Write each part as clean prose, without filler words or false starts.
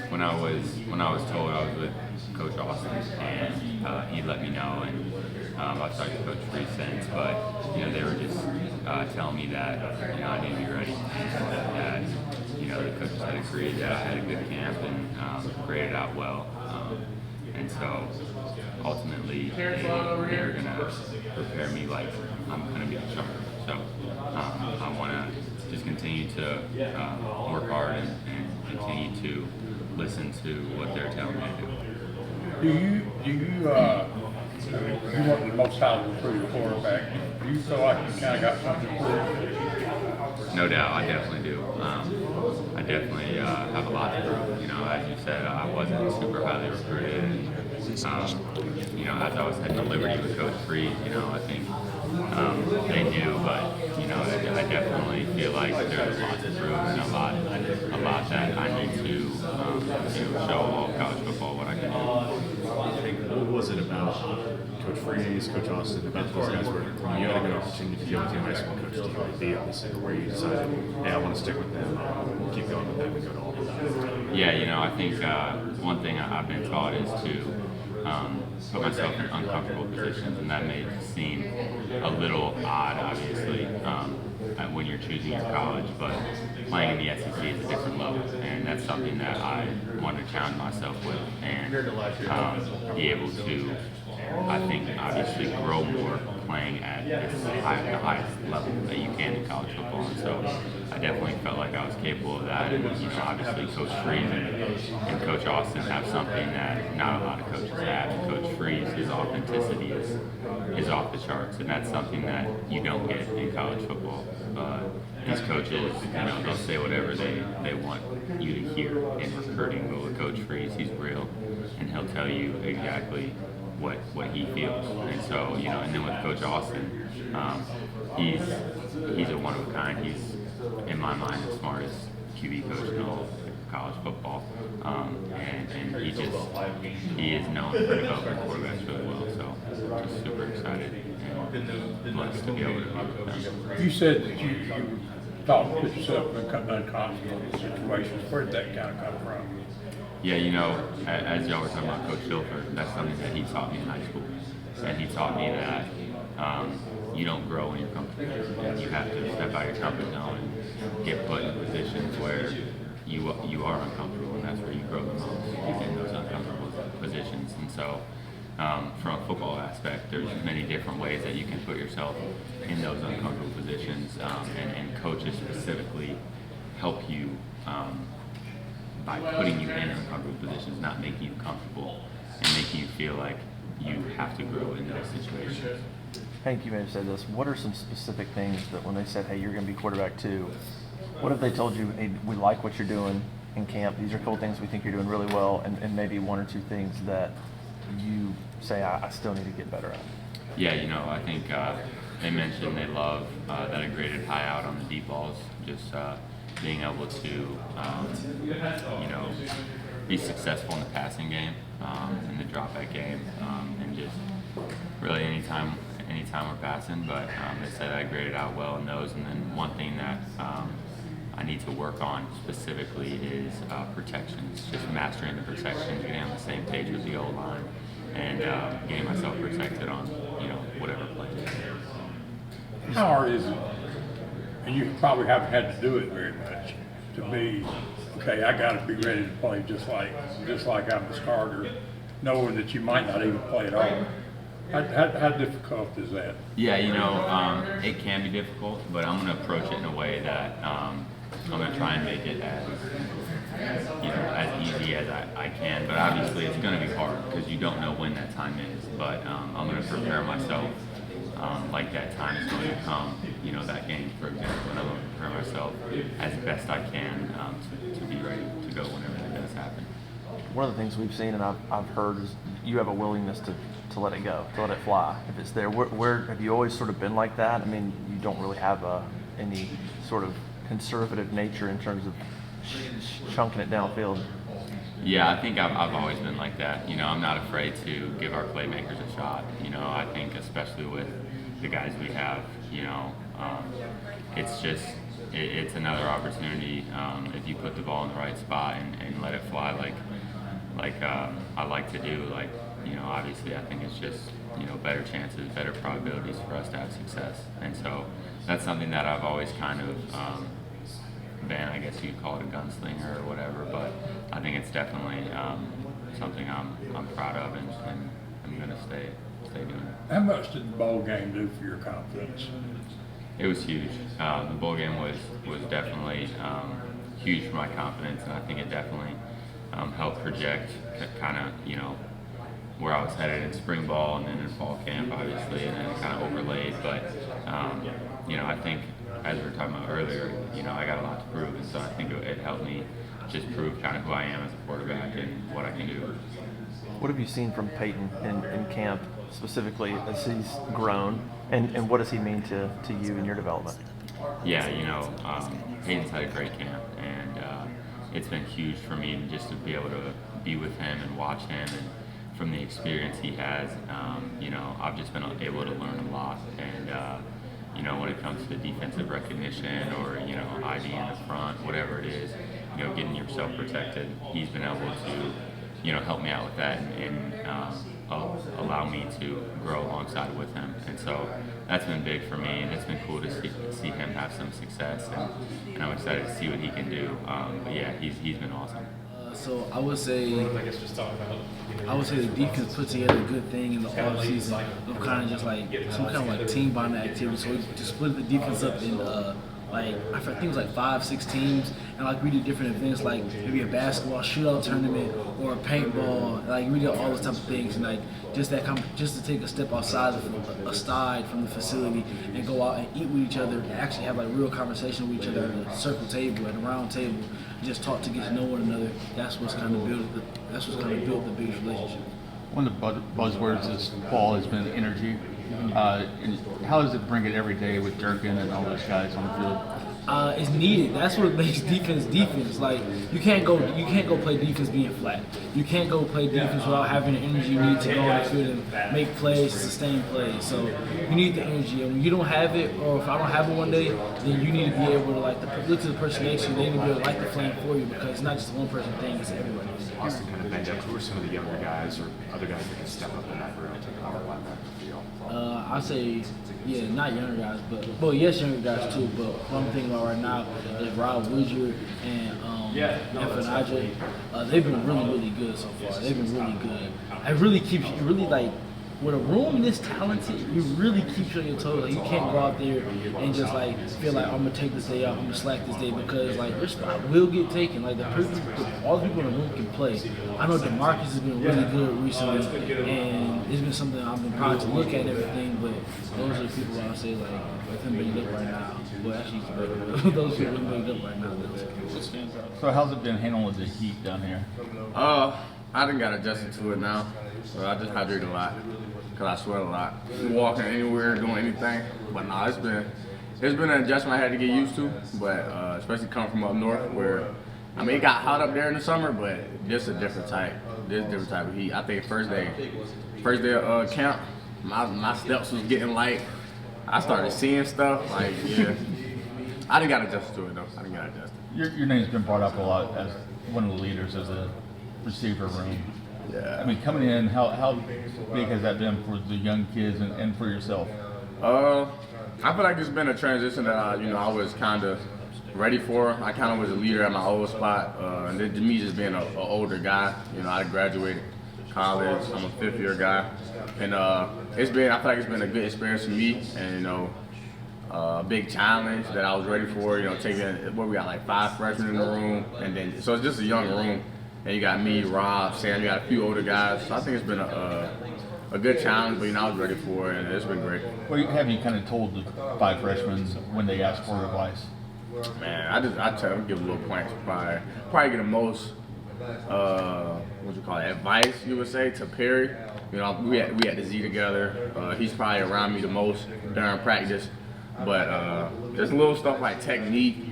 when I was told I was with Coach Austin, and he let me know, and I've talked to Coach Free since, but they were just telling me that I need to be ready. That the coaches had agreed that I had a good camp and graded out well, and so ultimately they're gonna prepare me like I'm gonna be the starter. So I want to just continue to work hard and continue to listen to what they're telling me to do. You weren't the most highly recruited quarterback. Do you feel like you kind of got something to prove? No doubt, I definitely do. I definitely have a lot to prove. As you said, I wasn't super highly recruited. And, as I was heading to Liberty with Coach Free, I think they knew, but I definitely feel like there's a lot to prove and a lot that I need to show all college football what I can do. What was it about Coach Freeze, Coach Austin, about those guys where you had a good opportunity to go with your high school coach to UAB, obviously, where you decided, hey, I want to stick with them, keep going with them, and go to Auburn? Yeah, I think one thing I've been taught is to put myself in uncomfortable positions, and that may seem a little odd, obviously, when you're choosing your college, but playing in the SEC is a different level, and that's something that I want to challenge myself with and be able to, I think, obviously grow more playing at the highest level that you can in college football. And so I definitely felt like I was capable of that. And obviously Coach Freeze and Coach Austin have something that not a lot of coaches have. And Coach Freeze, his authenticity is off the charts, and that's something that you don't get in college football. These coaches, they'll say whatever they want you to hear in recruiting, but with Coach Freeze, he's real, and he'll tell you exactly what he feels. And so, and then with Coach Austin, he's a one of a kind. He's, in my mind, the smartest QB coach in all of college football. And he is known for developing quarterbacks really well. So just super excited and blessed to be able to be with them. You said that you thought to put yourself in uncomfortable situations. Where did that kind of come from? Yeah, as y'all were talking about Coach Dilfer, that's something that he taught me in high school. And he taught me that you don't grow when you're comfortable. You have to step out of your comfort zone and get put in positions where you are uncomfortable, and that's where you grow the most, is in those uncomfortable positions. And so from a football aspect, there's many different ways that you can put yourself in those uncomfortable positions, and coaches specifically help you by putting you in uncomfortable positions, not making you comfortable and making you feel like you have to grow in those situations. Hank, you may have said this. What are some specific things that when they said, hey, you're going to be quarterback too, what if they told you, hey, we like what you're doing in camp, these are a couple things we think you're doing really well, and maybe one or two things that you say, I still need to get better at? Yeah, I think they mentioned they love that I graded high out on the deep balls, just being able to, be successful in the passing game, in the drop back game, and just really anytime we're passing. But they said I graded out well in those. And then one thing that I need to work on specifically is protections, just mastering the protections, getting on the same page with the old line, and getting myself protected on whatever play. How hard is it, and you probably haven't had to do it very much, to be, okay, I got to be ready to play just like I'm a starter, knowing that you might not even play at all? How difficult is that? Yeah, it can be difficult, but I'm going to approach it in a way that I'm going to try and make it as easy as I can. But obviously, it's going to be hard because you don't know when that time is. But I'm going to prepare myself like that time is going to come. That game, for example, and I'm going to prepare myself as best I can to be ready to go whenever it does happen. One of the things we've seen and I've heard is you have a willingness to let it go, to let it fly if it's there. Where have you always sort of been like that? I mean, you don't really have any sort of conservative nature in terms of chunking it downfield. Yeah, I think I've always been like that. I'm not afraid to give our playmakers a shot. I think especially with the guys we have, it's just it's another opportunity if you put the ball in the right spot and let it fly like I like to do. Like, you know, obviously I think it's just, you know, better chances, better probabilities for us to have success. And so that's something that I've always kind of been, I guess you'd call it a gunslinger or whatever, but I think it's definitely something I'm proud of and I'm going to stay doing it. How much did the bowl game do for your confidence? It was huge. The bowl game was definitely huge for my confidence, and I think it definitely helped project kind of, you know, where I was headed in spring ball and then in fall camp, obviously, and then it kind of overlaid. But, you know, I think, as we were talking about earlier, you know, I got a lot to prove, and so I think it helped me just prove kind of who I am as a quarterback and what I can do. What have you seen from Peyton in camp, specifically as he's grown, and what does he mean to you in your development? Yeah, you know, Peyton's had a great camp, and it's been huge for me just to be able to be with him and watch him, and from the experience he has, you know, I've just been able to learn a lot. And you know, when it comes to defensive recognition or, you know, ID in the front, whatever it is, you know, getting yourself protected, he's been able to, you know, help me out with that and allow me to grow alongside with him. And so that's been big for me, and it's been cool to see him have some success, and I'm excited to see what he can do. But yeah, he's been awesome. So I would say the defense put together a good thing in the offseason of kind of just like some kind of like team bonding activity. So we just split the defense up in like I think it was like 5-6 teams, and like we did different events like maybe a basketball shootout tournament or a paintball. Like we did all those type of things, and like just to take a step aside from the facility and go out and eat with each other and actually have like real conversation with each other at a circle table, at a round table, and just talk to get to know one another. That's what's kind of built the biggest relationship. One of the buzzwords this fall has been energy. And how does it bring it every day with Durkin and all those guys on the field? It's needed. That's what makes defense. Like you can't go play defense being flat. You can't go play defense without having the energy you need to go on the field and make plays, sustain plays. So you need the energy, and when you don't have it, or if I don't have it one day, then you need to be able to look to the person next to you. They need to be able to light the flame for you, because it's not just a one person thing; it's everybody. Austin kind of banged up. Who are some of the younger guys or other guys that can step up in that room and take a hard line back to the field? I'd say, yeah, not younger guys, but yes, younger guys too. But what I'm thinking about right now is Rob Woodger and FNIJ. They've been really good so far. They've been really good. It really like, with a room this talented, you really keep you on your toes. Like you can't go out there and just like feel like I'm gonna take this day off, I'm gonna slack this day, because like your spot will get taken. Like all the people in the room can play. I know Demarcus has been really good recently, and it's been something I've been proud to look at everything. But those are the people I would say like with him being up right now. Well, actually, those people are being up right now. So how's it been handling the heat down here? I done got adjusted to it now, so I just hydrate a lot because I sweat a lot. Walking anywhere, doing anything, but no, it's been an adjustment I had to get used to. But especially coming from up north, where I mean it got hot up there in the summer, but just a different type of heat. I think first day of camp, my steps was getting light. I started seeing stuff like yeah. I done got adjusted to it though. I done got adjusted. Your name's been brought up a lot as one of the leaders as a receiver room. Yeah. I mean, coming in, how big has that been for the young kids and for yourself? I feel like it's been a transition that I was kind of ready for. I kind of was a leader at my old spot, and then to me just being an older guy, I graduated college. I'm a fifth-year guy, and I feel like it's been a good experience for me, and a big challenge that I was ready for. Taking we got like 5 freshmen in the room, and then so it's just a young room. And you got me, Rob, Sam, you got a few older guys. So I think it's been a good challenge, but I was ready for it, and it's been great. What have you kind of told the 5 freshmen when they ask for advice? Man, I tell them, give them little points. Probably get the most, advice, you would say, to Perry. We had the Z together. He's probably around me the most during practice. But just little stuff like technique.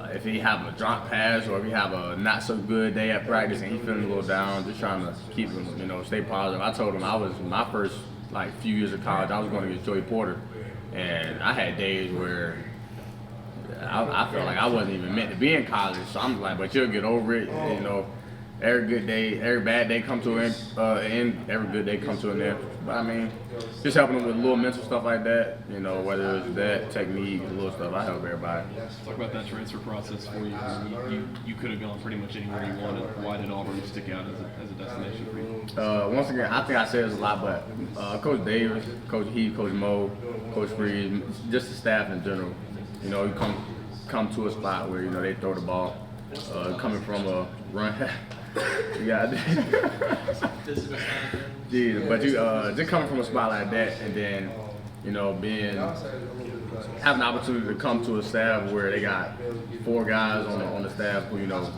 If he have a drop pass or if he have a not so good day at practice and he's feeling a little down, just trying to keep him, stay positive. I told him my first few years of college, I was going to get Joey Porter, and I had days where I felt like I wasn't even meant to be in college. So I'm like, but you'll get over it. You know, every good day, every bad day come to an end. Every good day come to an end. But I mean, just helping them with little mental stuff like that. You know, whether it's that technique, little stuff. I help everybody. Talk about that transfer process for you. You could have gone pretty much anywhere you wanted. Why did Auburn stick out as a destination for you? Once again, I think I said this a lot, but Coach Davis, Coach Heath, Coach Mo, Coach Freeze, just the staff in general. You know, you come to a spot where, you know, they throw the ball. Coming from a run. Yeah. Jeez, but you just coming from a spot like that, and then, you know, having the opportunity to come to a staff where they got 4 guys on the staff who, you know,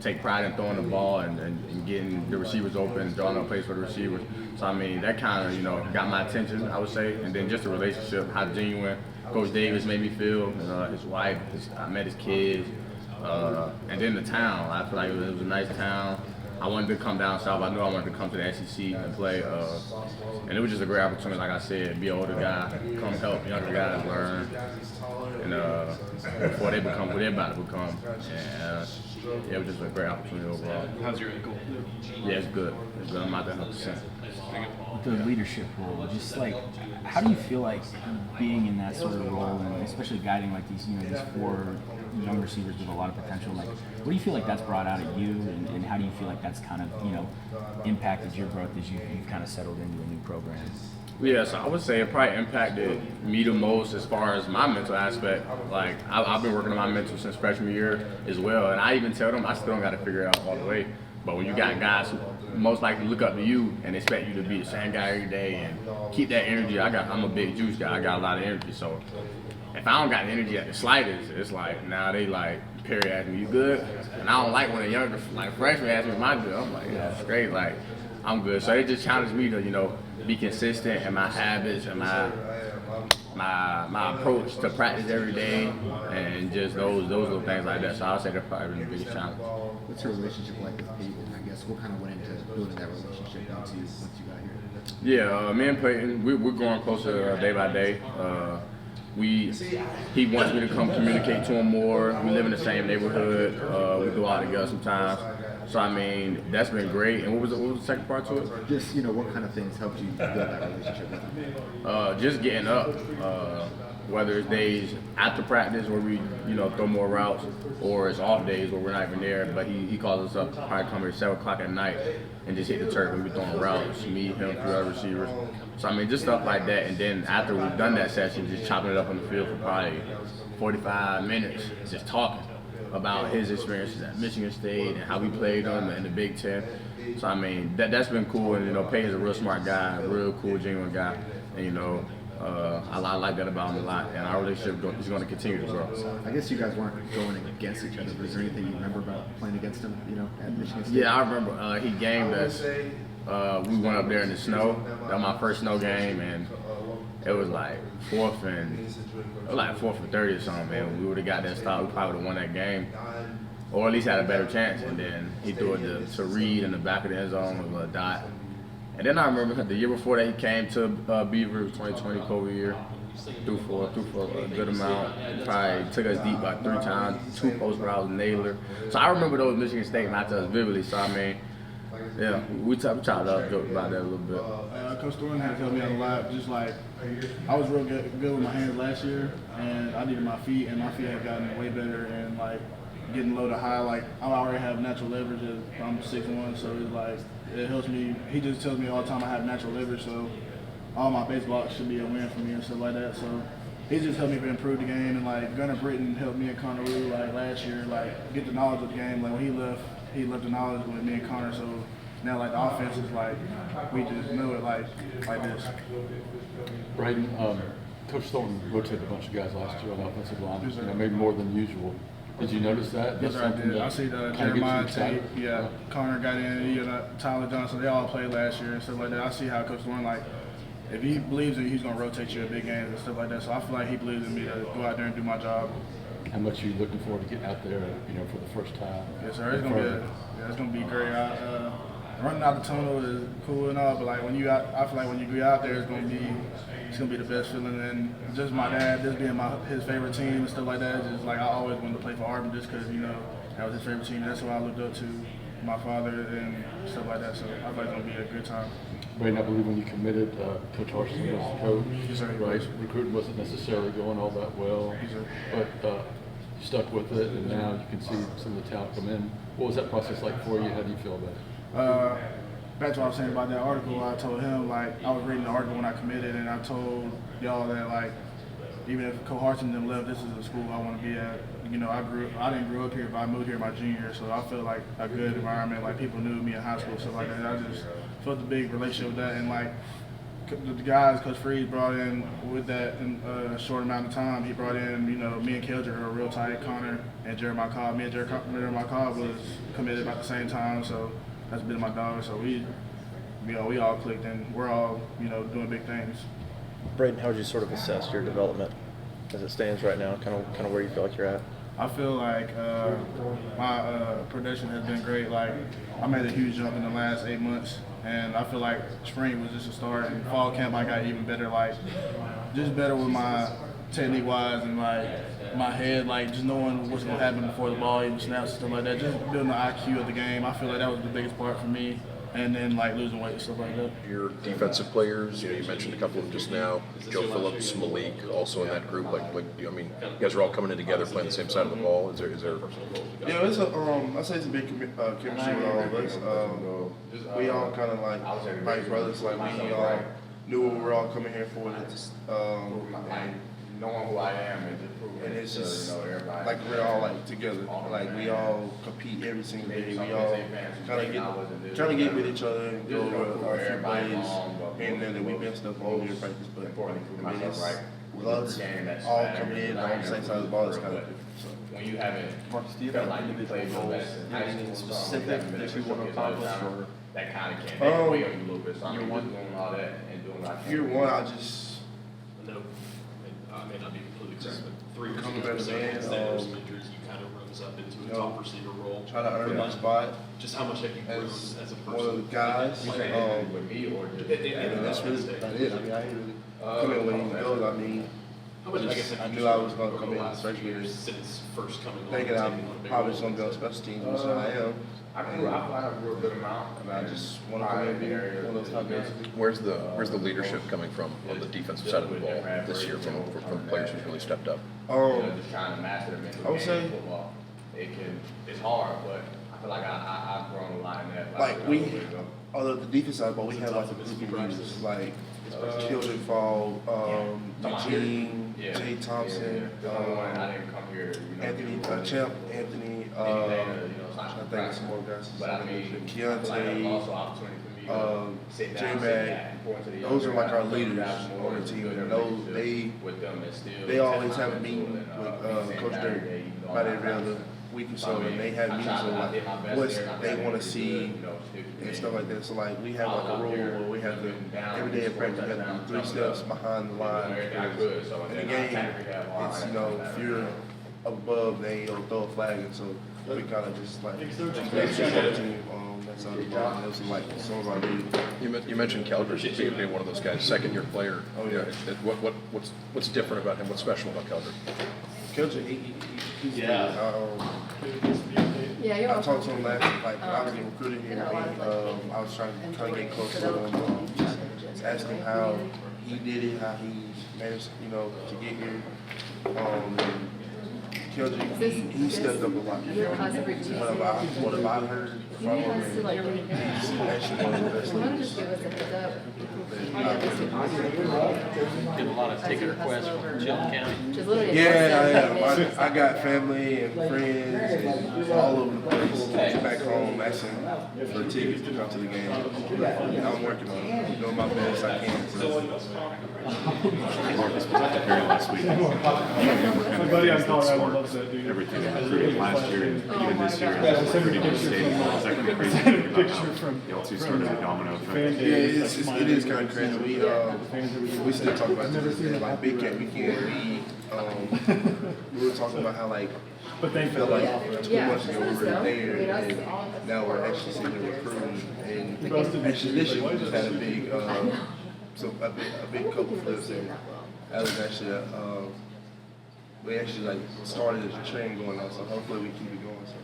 take pride in throwing the ball and getting the receivers open, drawing up plays for the receivers. So I mean, that kind of, you know, got my attention, I would say. And then just the relationship, how genuine Coach Davis made me feel, his wife, I met his kids, and then the town. I feel like it was a nice town. I wanted to come down south. I knew I wanted to come to the SEC and play, and it was just a great opportunity. Like I said, be an older guy, come help younger guys learn, and before they become who they're about to become. And it was just a great opportunity overall. How's your ankle? Yeah, it's good. It's good. I'm out there 100%. The leadership role, just like, how do you feel like being in that sort of role, and especially guiding like these, you know, these 4 young receivers with a lot of potential? Like, what do you feel like that's brought out of you, and how do you feel like that's kind of, you know, impacted your growth as you've kind of settled into a new program? Yeah, so I would say it probably impacted me the most as far as my mental aspect. Like, I've been working on my mental since freshman year as well, and I even tell them I still don't got to figure it out all the way. But when you got guys who most likely look up to you and expect you to be the same guy every day and keep that energy, I'm a big juice guy. I got a lot of energy, so if I don't got energy at the slightest, it's like now they like Perry ask me, "You good?" And I don't like when a younger like freshman asks me, "Am I good?" I'm like, "Yeah, it's great." Like, I'm good. So it just challenged me to, you know, be consistent in my habits and my approach to practice every day, and just those little things like that. So I'll say they're probably the biggest challenge. What's your relationship like with Peyton? I guess what kind of went into building that relationship once you got here? Yeah, me and Peyton, we're growing closer day by day. He wants me to come communicate to him more. We live in the same neighborhood. We go out together sometimes. So I mean, that's been great. And what was the second part to it? Just, you know, what kind of things helped you build that relationship with him? Just getting up. Whether it's days after practice where we, you know, throw more routes, or it's off days where we're not even there. But he calls us up, probably come here at 7 o'clock at night and just hit the turf and we throwing routes. Me, him, 3 other receivers. So I mean, just stuff like that. And then after we've done that session, just chopping it up on the field for probably 45 minutes, just talking about his experiences at Michigan State and how we played them in the Big Ten. So I mean, that's been cool. And you know, Peyton's a real smart guy, a real cool, genuine guy. And you know, I like that about him a lot, and our relationship is going to continue to grow. I guess you guys weren't going against each other, but is there anything you remember about playing against him, you know, at Michigan State? Yeah, I remember he gamed us. We went up there in the snow. That was my first snow game, and it was like 4th and 30 or something, man. We would have got that stop, we probably would have won that game, or at least had a better chance. And then he threw it to Reed in the back of the end zone with a dot. And then I remember the year before that he came to Beaver, 2020 COVID year, threw for a good amount. Probably took us deep about 3 times, 2 post routes, nailer. So I remember those Michigan State matchups vividly. So I mean, yeah, we chopped up, joked about that a little bit. Coach Dorian had to help me out a lot. Just like, I was real good with my hands last year, and I needed my feet, and my feet had gotten way better. And like getting low to high, like I already have natural leverage. I'm 6'1", so it's like it helps me. He just tells me all the time I have natural leverage, so all my base blocks should be a win for me and stuff like that. So he just helped me to improve the game, and like Gunnar Bradyn helped me and Connery like last year, like get the knowledge of the game. Like when he left the knowledge with me and Connor. So now like the offense is like we just know it like this. Bradyn, Coach Thornton rotated a bunch of guys last year on the offensive line, you know, maybe more than usual. Did you notice that? Yes, sir, I did. I see the Jeremiah tape. Yeah, Connor got in. Tyler Johnson. They all played last year and stuff like that. I see how Coach Thornton, like, if he believes in you, he's going to rotate you in big games and stuff like that. So I feel like he believes in me to go out there and do my job. How much are you looking forward to getting out there, you know, for the first time? Yes, sir. It's going to be great. running out the tunnel is cool and all, but like when you out, I feel like when you get out there, it's gonna be the best feeling. And just my dad, just being his favorite team and stuff like that, just like I always wanted to play for Auburn just because that was his favorite team. That's what I looked up to, my father and stuff like that. So I feel like it's gonna be a good time. Bradyn, I believe when you committed, Coach Harsin was the coach. Yes, sir. Right? Recruiting wasn't necessarily going all that well. Yes, sir. But you stuck with it, and now you can see some of the talent come in. What was that process like for you? How do you feel about it? Back to what I was saying about that article, I told him, like, I was reading the article when I committed, and I told y'all that, like, even if Coach Harsin didn't left, this is the school I want to be at. I didn't grow up here, but I moved here my junior year, so I feel like a good environment. Like, people knew me in high school, stuff like that. I just felt a big relationship with that, and like the guys Coach Freeze brought in with that in a short amount of time. He brought in, me and KeAndre are real tight. Connor and Jeremiah Cobb. Me and Jeremiah Cobb was committed about the same time, so that's been my dog. So we all clicked, and we're all doing big things. Bradyn, how would you sort of assess your development as it stands right now? Kind of where you feel like you're at. I feel like my production has been great. Like, I made a huge jump in the last 8 months, and I feel like spring was just a start. And fall camp, I got even better. Like, just better with my technique wise and like my head, like just knowing what's gonna happen before the ball even snaps and stuff like that. Just building the IQ of the game. I feel like that was the biggest part for me. And then like losing weight and stuff like that. Your defensive players, you mentioned a couple of them just now. Joe Phillips, Malik, also in that group. You guys are all coming in together, playing the same side of the ball. Is there? Yeah, it's I say it's a big chemistry with all of us. We all kind of like brothers. Like we all knew what we were all coming here for. And knowing who I am and it's just like we're all like together. Like we all compete every single day. We all trying to get with each other and go over a few plays and then we messed up all year practice. But I mean, it's with us all coming in on the same side of the ball is kind of different. So. When you haven't Marcus, do you have any individual goals, anything specific that you want to accomplish, or that kind of can weigh on you a little bit? So year one, doing all that and doing like year one, I just I may not be completely correct, but 3 years coming ago, better man. some injuries, you kind of rose up into a top receiver role. Try to earn my spot. Just how much have you grown as a person? One of the guys. with me or just And that's really about it. I mean, I ain't really come in when he goes. I mean, How much, I guess, I knew I was going to come in last freshman year since first coming on, thinking I'm taking on a big probably role? just going to be on special teams, which I am. I grew a real good amount. And I just want to come in and be one of those top guys. Where's the leadership coming from on the defensive side of the ball this year from the players who've really stepped up? Just trying to master the mental I would game say of football. It's hard, but I feel like I've grown a lot in that. like we, although the defense side of the ball, we have like a group of leaders like Children Fall, Eugene, Jay Thompson, Anthony Champ, Anthony. I think some more guys. But I mean, KeAndre, J-Mag, those are like our leaders on the team. And those, they always have a meeting with Coach Dorian about every other week or so, and they have meetings on like what they want to see and stuff like that. So like we have like a rule where we have to every day in practice we have to do 3 steps behind the line. Because in the game, it's if you're above, they throw a flag, and so we kind of just like team that's on the ball. And those are like some of our leaders. You mentioned KeAndre being one of those guys, second-year player. Oh yeah. What's different about him? What's special about KeAndre? KeAndre, he's I talked to him last like when I was getting recruited here. I was trying to get close to him, just ask him how he did it, how he managed, to get here. KeAndre, he stepped up a lot. What have I heard from him? He's actually one of the best leaders. get a lot of ticket requests from Chilton County? Yeah, I am. I got family and friends and all over the place back home asking for tickets to come to the game. I'm working on it. I'm doing my best I can. So. Demarcus was at the very last week. Everything in recruiting last year and even this year, it's pretty much stayed. Is that going to be crazy? picture from LT started a domino effect. Yeah, it is kind of crazy. We still talk about this. Like big cat weekend, we were talking about how like we felt like 2 months ago we were there, and now we're actually sitting there recruiting. And actually this year we just had a big, a big couple flips, and that was actually we actually like started a trend going on. So hopefully we keep it going. So.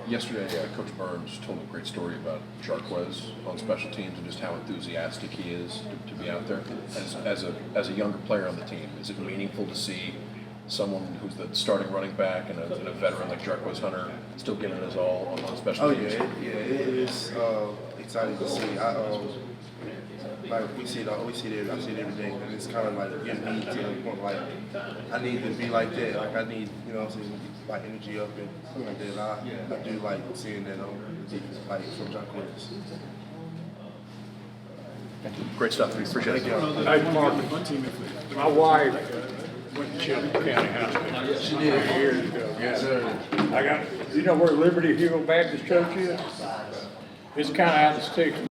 Yesterday, Coach Burns told a great story about Jarquez on special teams and just how enthusiastic he is to be out there. As a younger player on the team, is it meaningful to see someone who's the starting running back and a veteran like Jarquez Hunter still giving it his all on special teams? It is exciting to see. Like we see it, I see it every day, and it's kind of like getting me to the point like I need to be like that. Like I need, my energy up and something like that. I do like seeing that like from Jarquez. Great stuff. Appreciate it. Hey, Mark, my wife went to Chilton County High School. She did. Years ago, yeah. You know where Liberty Hill Baptist Church is? It's kind of out of the sticks.